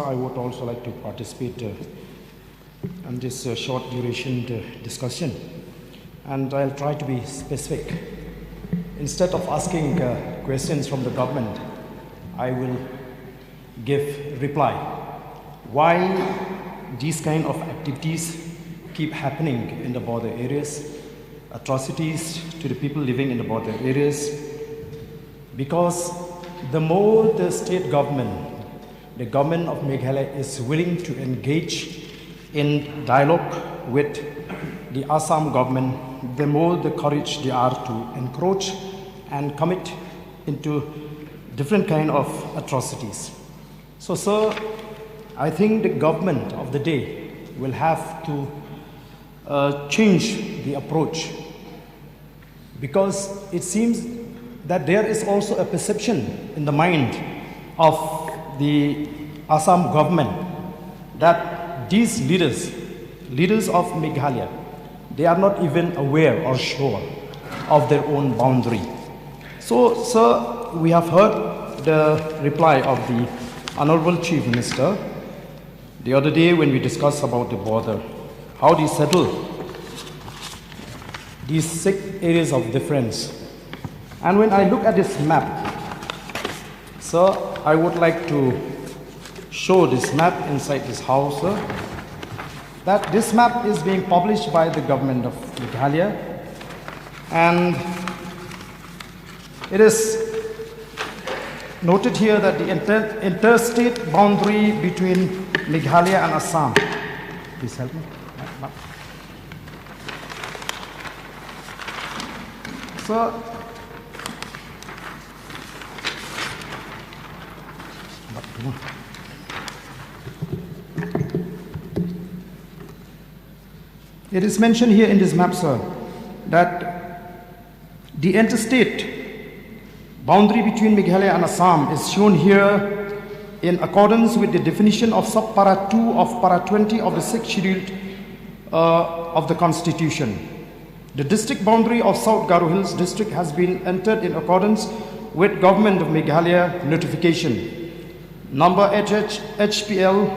I would also like to participate in this short duration discussion, and I'll try to be specific. Instead of asking questions from the government, I will give reply. Why these kind of activities keep happening in the border areas, atrocities to the people living in the border areas? Because the more the state government, the government of Meghalaya is willing to engage in dialogue with the Assam government, the more the courage they are to encroach and commit into different kind of atrocities. So, sir, I think the government of the day will have to change the approach, because it seems that there is also a perception in the mind of the Assam government that these leaders of Meghalaya, they are not even aware or sure of their own boundary. So, sir, we have heard the reply of the Honorable Chief Minister the other day when we discussed about the border, how they settle these 6 areas of difference. And when I look at this map, sir, I would like to show this map inside this house, sir, that this map is being published by the government of Meghalaya, and it is noted here that the interstate boundary between Meghalaya and Assam. Please help me. So, it is mentioned here in this map, sir, that the interstate boundary between Meghalaya and Assam is shown here in accordance with the definition of sub-para 2 of para 20 of the 6th schedule of the Constitution. The district boundary of South Garo Hills district has been entered in accordance with Government of Meghalaya notification number HPL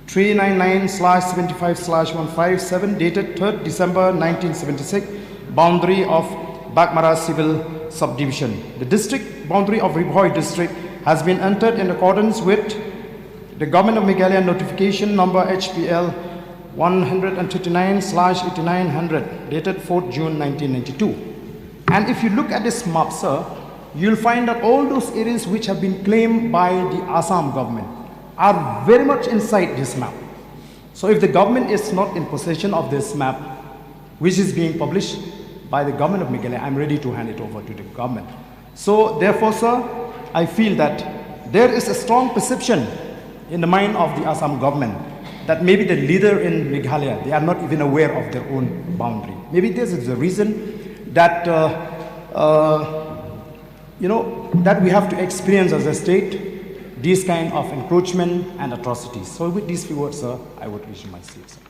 399/75/157 dated 3rd December 1976, boundary of Bagmara Civil Subdivision. The district boundary of Ribhoi district has been entered in accordance with the Government of Meghalaya notification number HPL 139/8900 dated 4th June 1992. And if you look at this map, sir, you'll find that all those areas which have been claimed by the Assam government are very much inside this map. So if the government is not in possession of this map, which is being published by the government of Meghalaya, I'm ready to hand it over to the government. So therefore, sir, I feel that there is a strong perception in the mind of the Assam government that maybe the leader in Meghalaya, they are not even aware of their own boundary. Maybe this is the reason that that we have to experience as a state these kind of encroachment and atrocities. So with these few words, sir, I would wish my seat, sir.